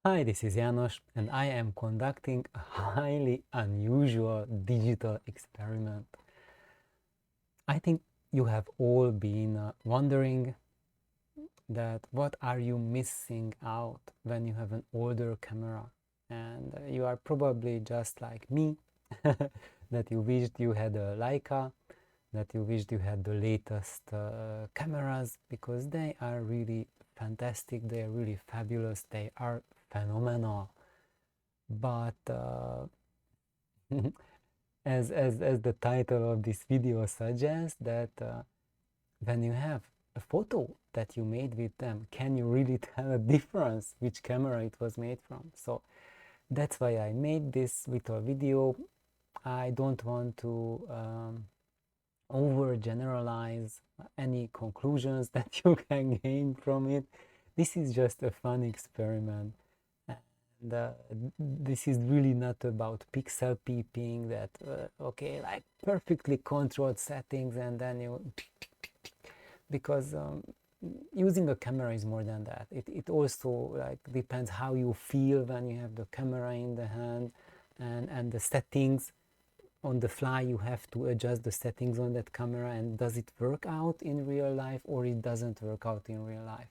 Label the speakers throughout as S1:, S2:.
S1: Hi, this is János, and I am conducting a highly unusual digital experiment. I think you have all been wondering that what are you missing out when you have an older camera, and you are probably just like me, that you wished you had a Leica, that you wished you had the latest cameras, because they are really fantastic, they are really fabulous, they are phenomenal. But as the title of this video suggests, that when you have a photo that you made with them, can you really tell a difference which camera it was made from? So that's why I made this little video. I don't want to overgeneralize any conclusions that you can gain from it. This is just a fun experiment. And this is really not about pixel peeping, that okay, like perfectly controlled settings and then you because using a camera is more than that. It also like depends how you feel when you have the camera in the hand, and the settings on the fly. You have to adjust the settings on that camera, and does it work out in real life or it doesn't work out in real life.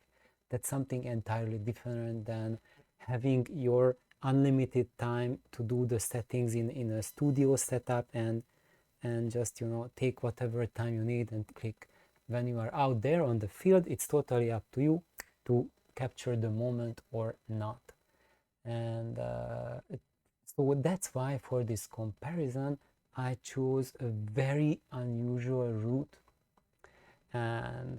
S1: That's something entirely different than having your unlimited time to do the settings in a studio setup, and just take whatever time you need and click. When you are out there on the field, it's totally up to you to capture the moment or not. And so that's why for this comparison I chose a very unusual route. And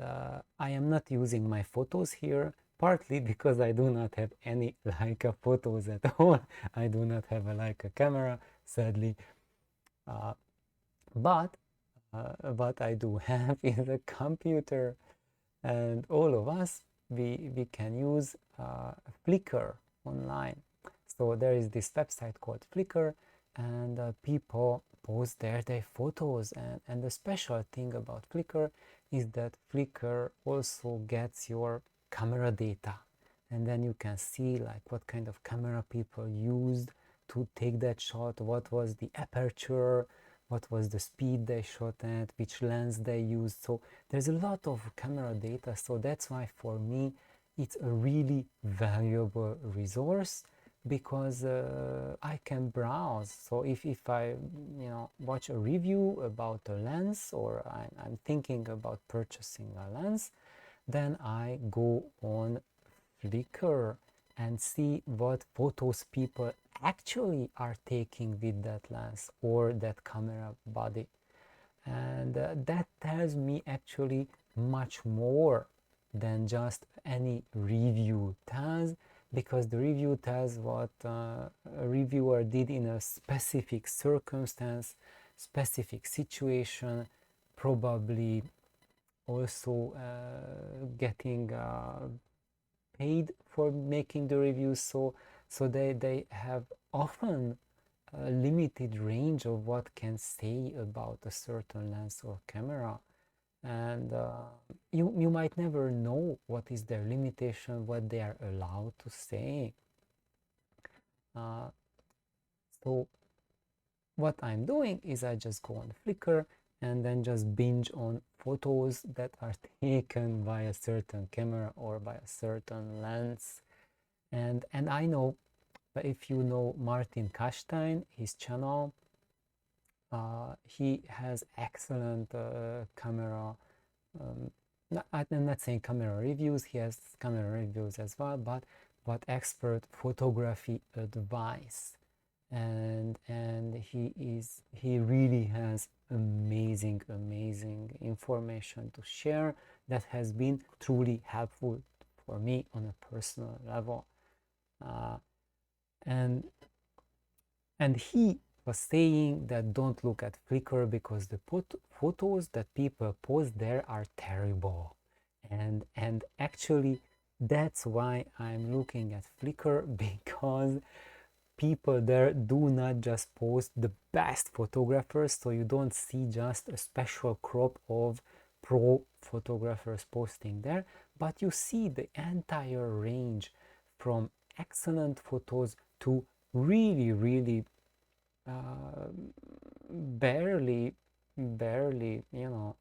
S1: I am not using my photos here, partly because I do not have any Leica photos at all. I do not have a Leica camera, sadly. uh, but what I do have is a computer, and all of us, we can use Flickr online. So there is this website called Flickr, and people post there their photos, and the special thing about Flickr is that Flickr also gets your camera data, and then you can see like what kind of camera people used to take that shot, what was the aperture, what was the speed they shot at, which lens they used. So there's a lot of camera data, so that's why for me it's a really valuable resource, because I can browse. So if I watch a review about a lens, or I'm thinking about purchasing a lens, then I go on Flickr and see what photos people actually are taking with that lens or that camera body. And that tells me actually much more than just any review tells, because the review tells what a reviewer did in a specific circumstance, specific situation, probably also getting paid for making the reviews. So they have often a limited range of what can say about a certain lens or camera. And you might never know what is their limitation, what they are allowed to say. uh, so what I'm doing is I just go on Flickr and then just binge on photos that are taken by a certain camera or by a certain lens. And I know, if you know Martin Kashtain, his channel, he has excellent camera. I'm not saying camera reviews, he has camera reviews as well, but expert photography advice. And he really has amazing information to share that has been truly helpful for me on a personal level. uh, and and he was saying that don't look at Flickr because the photos that people post there are terrible. And actually that's why I'm looking at Flickr, because people there do not just post the best photographers. So you don't see just a special crop of pro photographers posting there, but you see the entire range, from excellent photos to really, really barely, you know.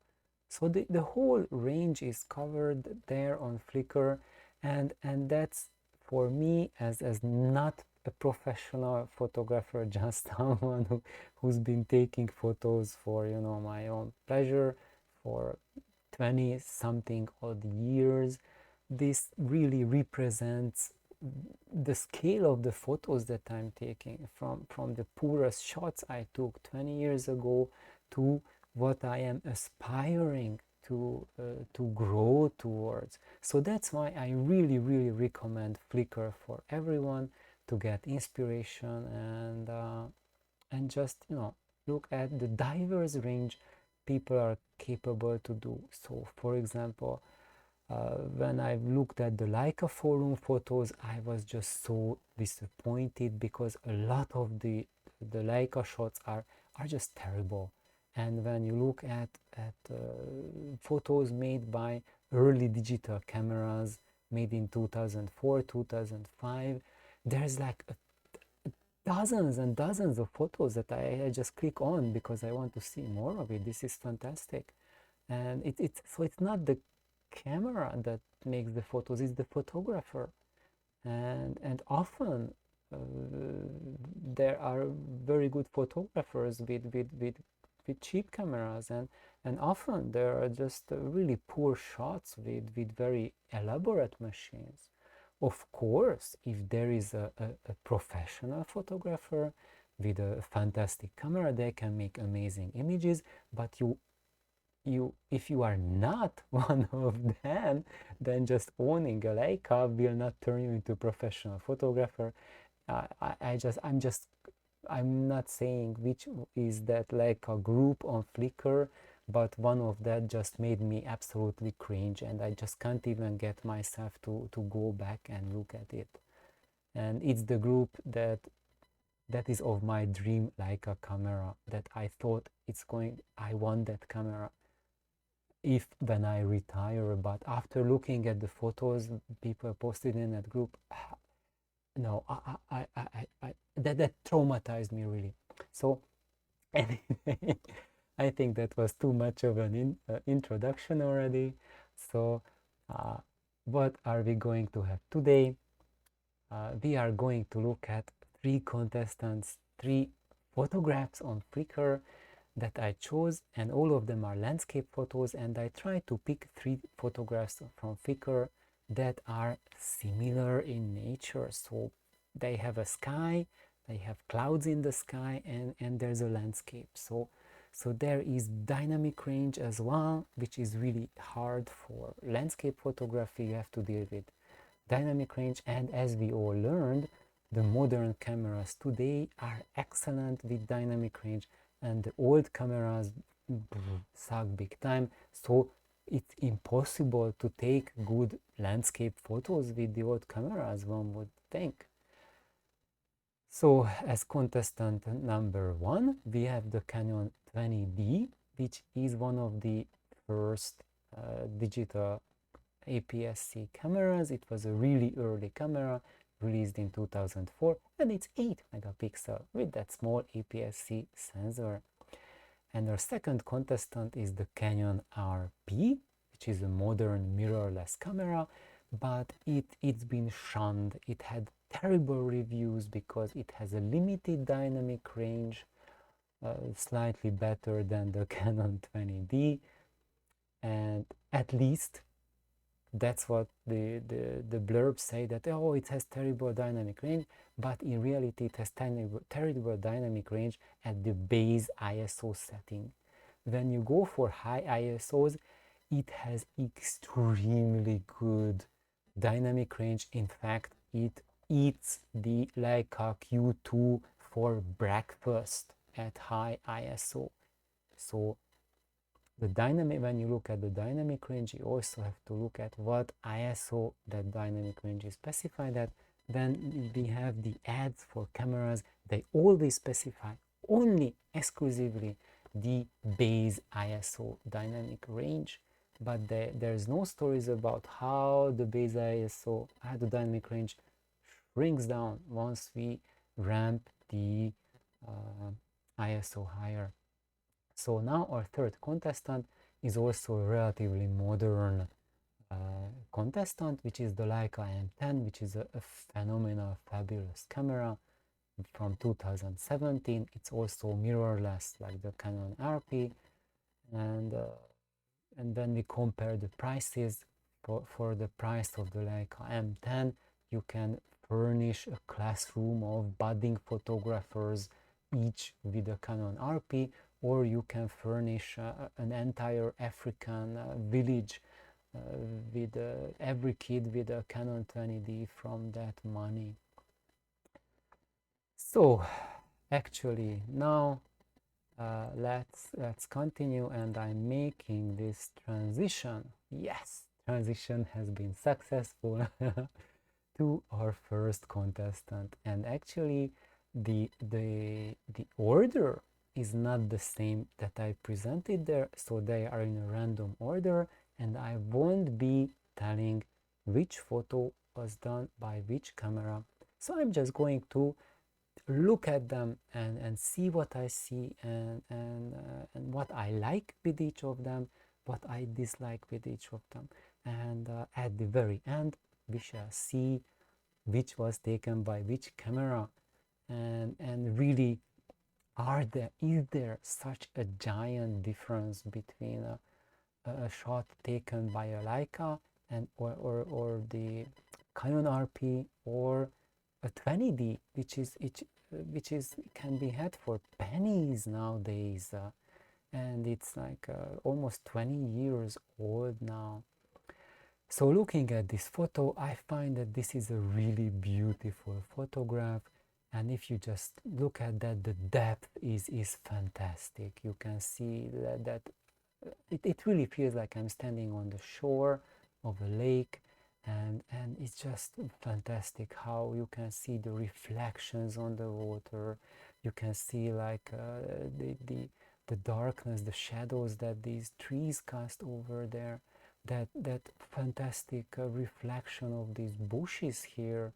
S1: So the whole range is covered there on Flickr, and that's, for me, as not a professional photographer, just someone who's been taking photos for, you know, my own pleasure for 20 something odd years. This really represents the scale of the photos that I'm taking, from the poorest shots I took 20 years ago to what I am aspiring to grow towards. So that's why I really, really recommend Flickr for everyone, to get inspiration and just, you know, look at the diverse range people are capable to do. So for example, when I've looked at the Leica forum photos, I was just so disappointed, because a lot of the Leica shots are just terrible. And when you look at photos made by early digital cameras, made in 2004, 2005, there's like dozens and dozens of photos that I just click on because I want to see more of it. This is fantastic. And so it's not the camera that makes the photos, it's the photographer. And often there are very good photographers with cheap cameras, and often there are just really poor shots with very elaborate machines. Of course, if there is a professional photographer with a fantastic camera, they can make amazing images, but if you are not one of them, then just owning a Leica will not turn you into a professional photographer. I'm not saying which is that Leica group on Flickr, but one of that just made me absolutely cringe, and I just can't even get myself to go back and look at it. And it's the group that is of my dream Leica camera, that I thought I want that camera if when I retire. But after looking at the photos people posted in that group, no, that traumatized me really. So anyway, I think that was too much of an introduction already. So what are we going to have today? We are going to look at 3 contestants, 3 photographs on Flickr that I chose, and all of them are landscape photos, and I try to pick 3 photographs from Flickr that are similar in nature. So they have a sky, they have clouds in the sky, and there's a landscape. So there is dynamic range as well, which is really hard for landscape photography. You have to deal with dynamic range, and as we all learned, the modern cameras today are excellent with dynamic range, and the old cameras suck big time. So it's impossible to take good landscape photos with the old cameras, one would think. So as contestant number 1, we have the Canon 20D, which is one of the first digital APS-C cameras. It was a really early camera, released in 2004, and it's 8 megapixel with that small APS-C sensor. And our second contestant is the Canon RP, which is a modern mirrorless camera, but it's been shunned. It had terrible reviews because it has a limited dynamic range, slightly better than the Canon 20D, and at least that's what the blurbs say, that oh, it has terrible dynamic range, but in reality it has terrible dynamic range at the base ISO setting. When you go for high ISOs, it has extremely good dynamic range. In fact, it eats the Leica Q2 for breakfast at high ISO. So the dynamic, when you look at the dynamic range, you also have to look at what ISO that dynamic range is specified at. Then we have the ads for cameras. They always specify only exclusively the base ISO dynamic range, but there's no stories about how the base ISO, how the dynamic range brings down once we ramp the ISO higher. So now our third contestant is also a relatively modern contestant, which is the Leica M10, which is a phenomenal, fabulous camera from 2017. It's also mirrorless like the Canon RP, and when we compare the prices, for the price of the Leica M10, you can furnish a classroom of budding photographers, each with a Canon RP, or you can furnish an entire African village with every kid with a Canon 20D from that money. So actually now let's continue, and I'm making this transition. Yes, transition has been successful to our first contestant, and actually the order is not the same that I presented there, so they are in a random order, and I won't be telling which photo was done by which camera. So I'm just going to look at them and see what I see, and what I like with each of them, what I dislike with each of them, and at the very end we shall see which was taken by which camera, and really is there such a giant difference between a shot taken by a Leica and or the Canon RP, or a 20D, which is can be had for pennies nowadays, and it's like almost 20 years old now. So looking at this photo, I find that this is a really beautiful photograph, and if you just look at that, the depth is fantastic. You can see that it really feels like I'm standing on the shore of a lake, and it's just fantastic how you can see the reflections on the water. You can see like the darkness, the shadows that these trees cast over there, that fantastic reflection of these bushes here,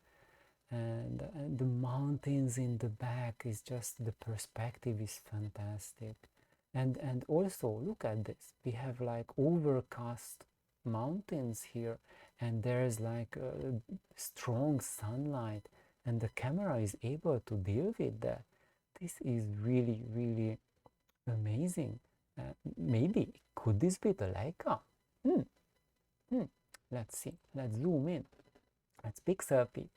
S1: and the mountains in the back is just, the perspective is fantastic. And also look at this, we have like overcast mountains here, and there's like strong sunlight, and the camera is able to deal with that. This is really amazing. Maybe could this be the Leica? Let's see, let's zoom in, let's pixel peep.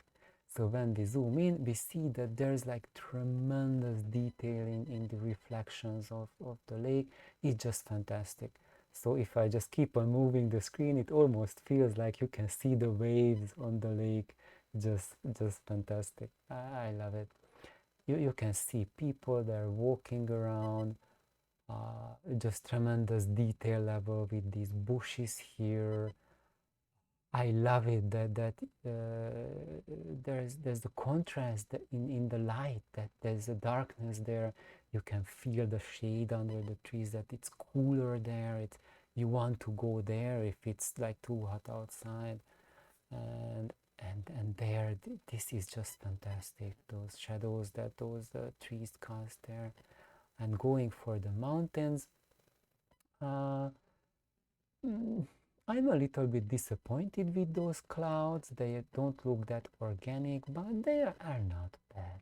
S1: So when we zoom in, we see that there's like tremendous detailing in the reflections of the lake. It's just fantastic. So if I just keep on moving the screen, it almost feels like you can see the waves on the lake. Just fantastic. I love it. You can see people, they're walking around. Just tremendous detail level with these bushes here. I love it that there's the contrast in the light, that there's a darkness there. You can feel the shade under the trees, that it's cooler there. You want to go there if it's like too hot outside, and there, this is just fantastic. Those shadows that those trees cast there, and going for the mountains. I'm a little bit disappointed with those clouds. They don't look that organic, but they are not bad.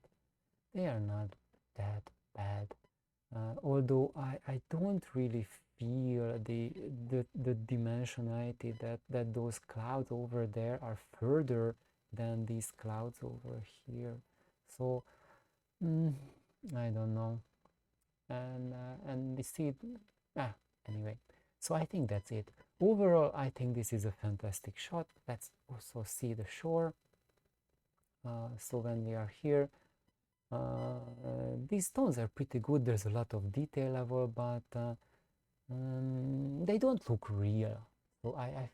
S1: They are not that bad. Although I don't really feel the dimensionality that those clouds over there are further than these clouds over here. So I don't know. And we see anyway. So I think that's it. Overall, I think this is a fantastic shot. Let's also see the shore. So when we are here, these stones are pretty good. There's a lot of detail level, but they don't look real. So I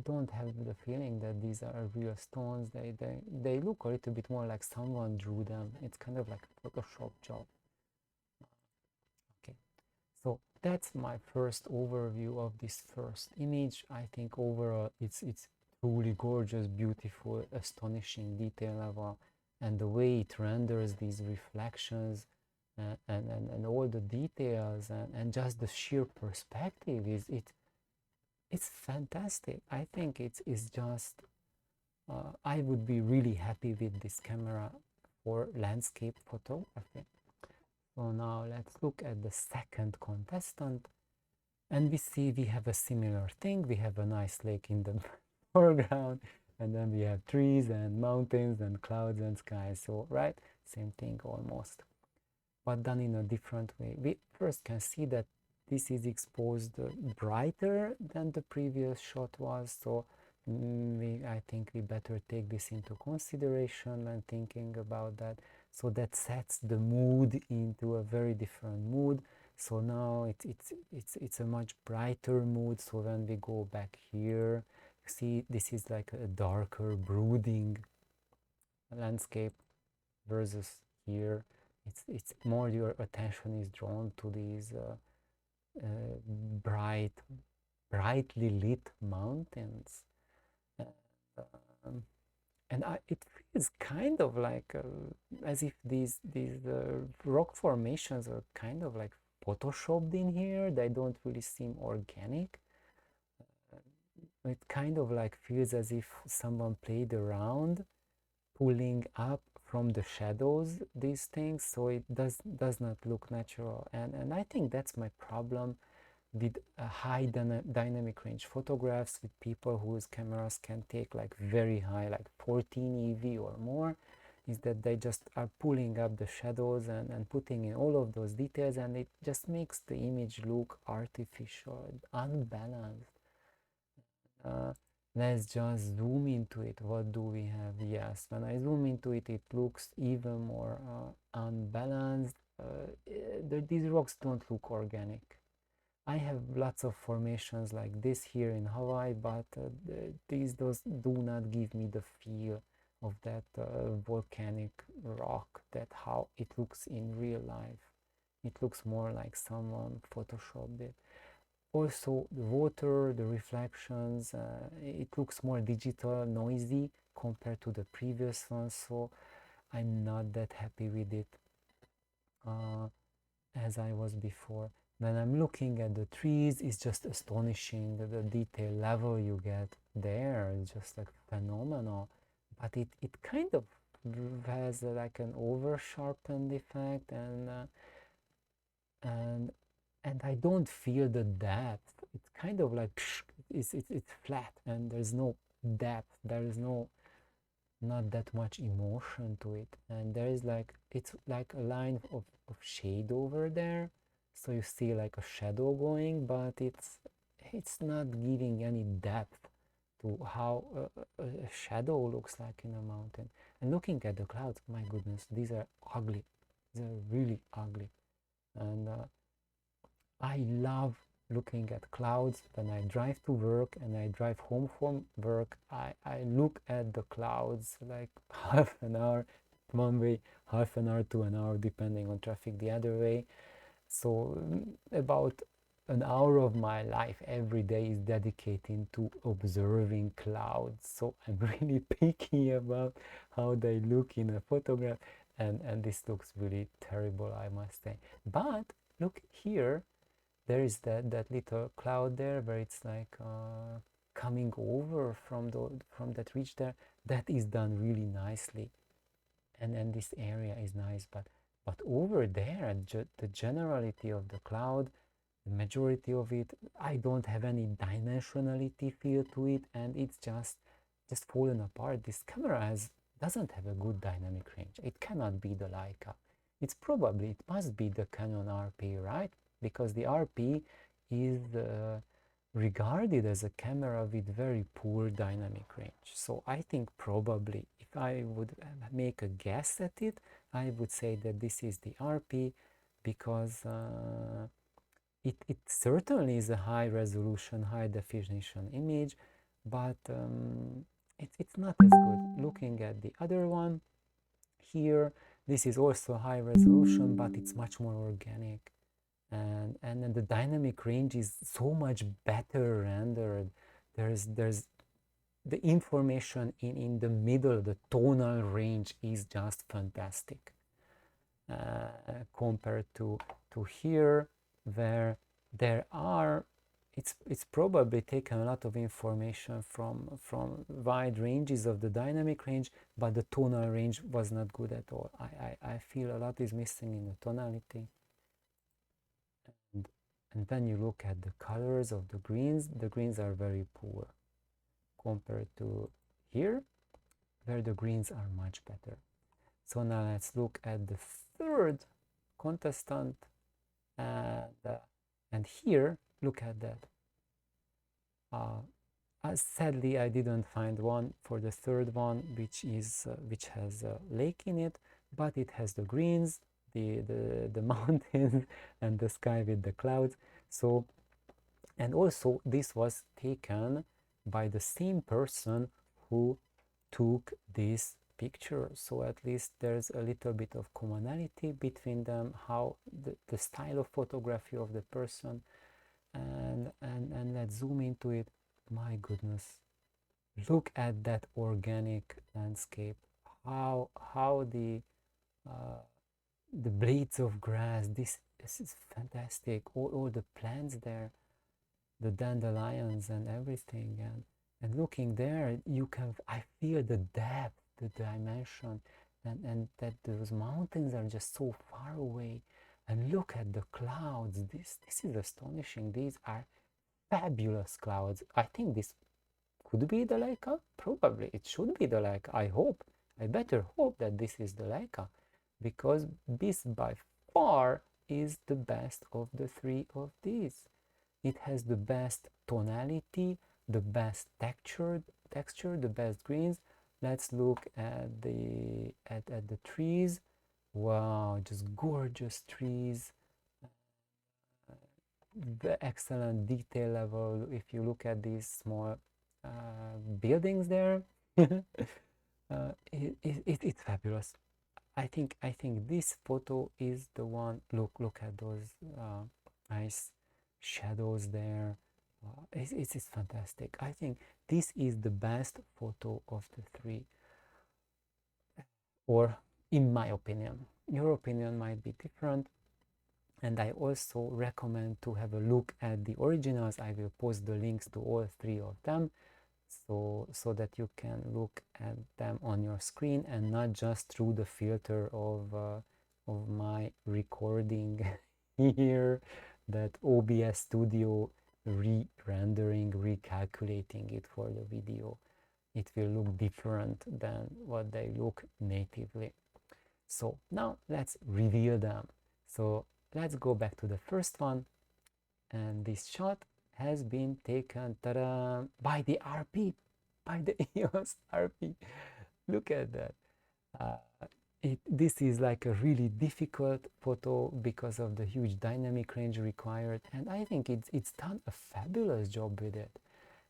S1: don't have the feeling that these are real stones. They look a little bit more like someone drew them. It's kind of like a Photoshop job. Okay, so that's my first overview of this first image. I think overall it's truly gorgeous, beautiful, astonishing detail level, and the way it renders these reflections and all the details and just the sheer perspective it's fantastic. I think it's just I would be really happy with this camera for landscape photography. So now let's look at the second contestant, and we see we have a similar thing. We have a nice lake in the foreground, and then we have trees and mountains and clouds and sky. So right, same thing almost, but done in a different way. We first can see that this is exposed brighter than the previous shot was, so I think we better take this into consideration when thinking about that. So that sets the mood into a very different mood. So now it's a much brighter mood. So when we go back here, you see this is like a darker, brooding landscape versus here. It's more your attention is drawn to these brightly lit mountains. Um, and it feels kind of like as if these rock formations are kind of like photoshopped in here. They don't really seem organic. It kind of like feels as if someone played around pulling up from the shadows these things, so it does not look natural. And I think that's my problem with high dynamic range photographs, with people whose cameras can take like very high, like 14 EV or more, is that they just are pulling up the shadows and putting in all of those details, and it just makes the image look artificial, unbalanced. Let's just zoom into it. What do we have? Yes, when I zoom into it, it looks even more unbalanced. These rocks don't look organic. I have lots of formations like this here in Hawaii, but those do not give me the feel of that volcanic rock, that how it looks in real life. It looks more like someone photoshopped it. Also, the water, the reflections, it looks more digital, noisy compared to the previous one, so I'm not that happy with it as I was before. When I'm looking at the trees, it's just astonishing, the detail level you get there is just like phenomenal. But it kind of has like an over sharpened effect, and I don't feel the depth. It's kind of like it's flat, and there's no depth. There is not that much emotion to it, and there is like it's like a line of shade over there, so you see like a shadow going, but it's not giving any depth to how a shadow looks like in a mountain. And looking at the clouds, my goodness, these are ugly. These are really ugly, and I love looking at clouds. When I drive to work and I drive home from work, I look at the clouds like half an hour one way, half an hour to an hour, depending on traffic the other way. So about an hour of my life every day is dedicated to observing clouds. So I'm really picky about how they look in a photograph, and this looks really terrible, I must say. But look here, there is that little cloud there where it's like coming over from that ridge there. That is done really nicely, and this area is nice. But over there, the generality of the cloud, the majority of it, I don't have any dimensionality feel to it, and it's just fallen apart. This camera doesn't have a good dynamic range. It cannot be the Leica. It must be the Canon RP, right? Because the RP is regarded as a camera with very poor dynamic range. So I think probably, if I would make a guess at it, I would say that this is the RP, because it certainly is a high resolution, high definition image, but it's not as good. Looking at the other one here, this is also high resolution, but it's much more organic, and then the dynamic range is so much better rendered. There's the information in the middle, the tonal range is just fantastic compared to here, where there are, it's probably taken a lot of information from wide ranges of the dynamic range, but the tonal range was not good at all. I feel a lot is missing in the tonality. And when you look at the colors of the greens are very poor compared to here, where the greens are much better. So now let's look at the third contestant, and here, look at that. Sadly, I didn't find one for the third one, which has a lake in it, but it has the greens, the mountains, and the sky with the clouds. So, and also this was taken by the same person who took this picture, so at least there's a little bit of commonality between them, how the style of photography of the person. And let's zoom into it. My goodness, look at that organic landscape, how the blades of grass, this is fantastic, all the plants there, the dandelions and everything, and looking there, I feel the depth, the dimension, and that those mountains are just so far away. And look at the clouds. This is astonishing. These are fabulous clouds. I think this could be the Leica. Probably it should be the Leica. I hope. I better hope that this is the Leica, because this by far is the best of the three of these. It has the best tonality, the best texture, the best greens. Let's look at the trees. Wow, just gorgeous trees. The excellent detail level. If you look at these small buildings there, it's fabulous. I think this photo is the one. Look at those nice shadows there. It's fantastic. I think this is the best photo of the three, or in my opinion. Your opinion might be different, and I also recommend to have a look at the originals. I will post the links to all three of them, so that you can look at them on your screen and not just through the filter of my recording here, that OBS Studio re-rendering, recalculating it for the video. It will look different than what they look natively. So now let's reveal them. So let's go back to the first one, and this shot has been taken, ta-da, by the RP, by the EOS RP. Look at that. This is like a really difficult photo because of the huge dynamic range required, and I think it's done a fabulous job with it.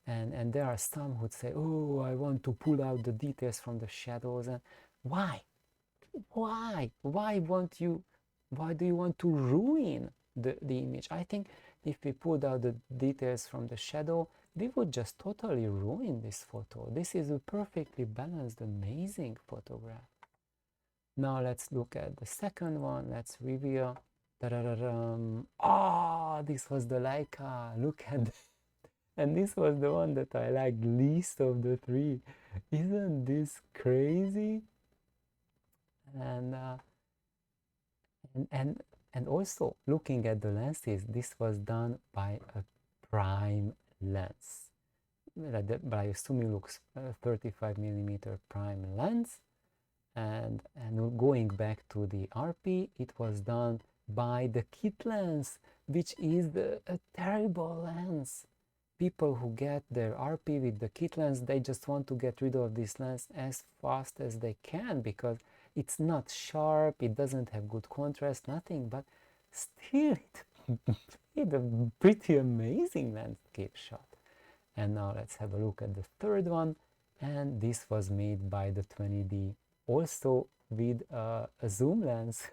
S1: And there are some who say, oh, I want to pull out the details from the shadows. And why do you want to ruin the image? I think if we pulled out the details from the shadow, we would just totally ruin this photo. This is a perfectly balanced, amazing photograph. Now let's look at the second one. Let's reveal. Ah, this was the Leica. Look at that. And this was the one that I liked least of the three. Isn't this crazy? And also looking at the lenses, this was done by a prime lens. But I assume it looks 35mm prime lens. And going back to the RP, it was done by the kit lens, which is a terrible lens. People who get their RP with the kit lens, they just want to get rid of this lens as fast as they can, because it's not sharp, it doesn't have good contrast, nothing, but still it's a pretty amazing landscape shot. And now let's have a look at the third one, and this was made by the 20D, also with a zoom lens.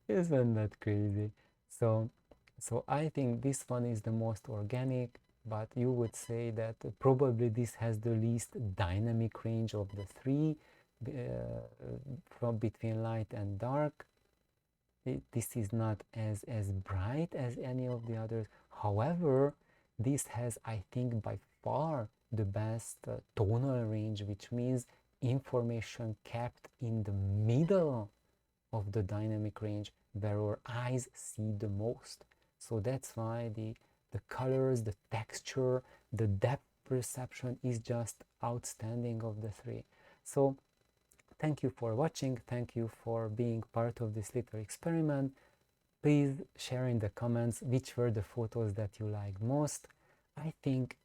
S1: Isn't that crazy? So I think this one is the most organic. but you would say that probably this has the least dynamic range of the three, from between light and dark. This is not as bright as any of the others. However, this has, I think, by far the best tonal range, which means information kept in the middle of the dynamic range where our eyes see the most. So that's why the colors, the texture, the depth perception is just outstanding of the three. So thank you for watching. Thank you for being part of this little experiment. Please share in the comments which were the photos that you liked most. I think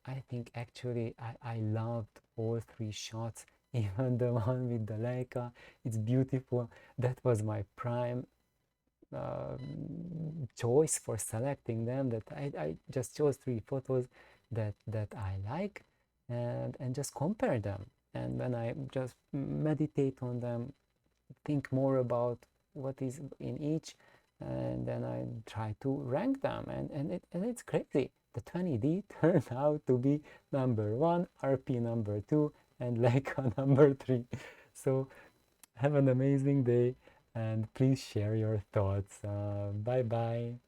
S1: actually I loved all three shots, even the one with the Leica. It's beautiful. That was my prime choice for selecting them, that I just chose three photos that I like, and just compare them. And when I just meditate on them, think more about what is in each, and then I try to rank them, and it's crazy. The 20D turned out to be number 1, RP number 2, and Leica number 3. So have an amazing day, and please share your thoughts. Bye bye.